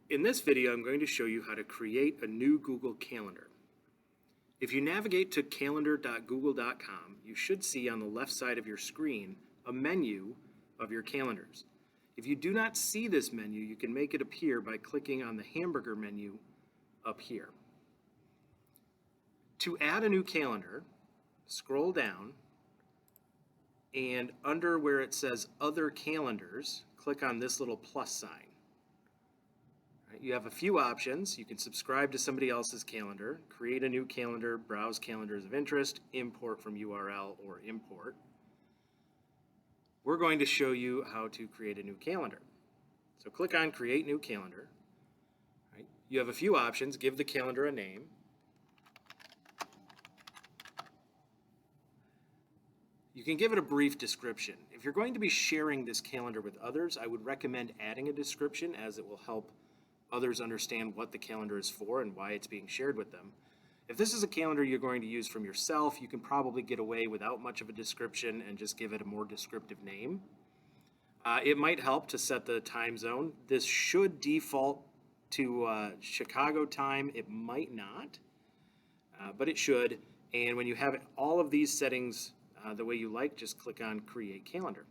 In this video, I'm going to show you how to create a new Google Calendar. If you navigate to calendar.google.com, you should see on the left side of your screen a menu of your calendars. If you do not see this menu, you can make it appear by clicking on the hamburger menu up here. To add a new calendar, scroll down, and under where it says Other Calendars, click on this little plus sign. You have a few options. You can subscribe to somebody else's calendar, create a new calendar, browse calendars of interest, import from URL, or import. We're going to show you how to create a new calendar. So click on Create New Calendar. You have a few options. Give the calendar a name. You can give it a brief description. If you're going to be sharing this calendar with others, I would recommend adding a description, as it will help others understand what the calendar is for and why it's being shared with them. If this is a calendar you're going to use from yourself, you can probably get away without much of a description and just give it a more descriptive name. It might help to set the time zone. This should default to Chicago time. It might not, but it should. And when you have all of these settings the way you like, just click on Create Calendar.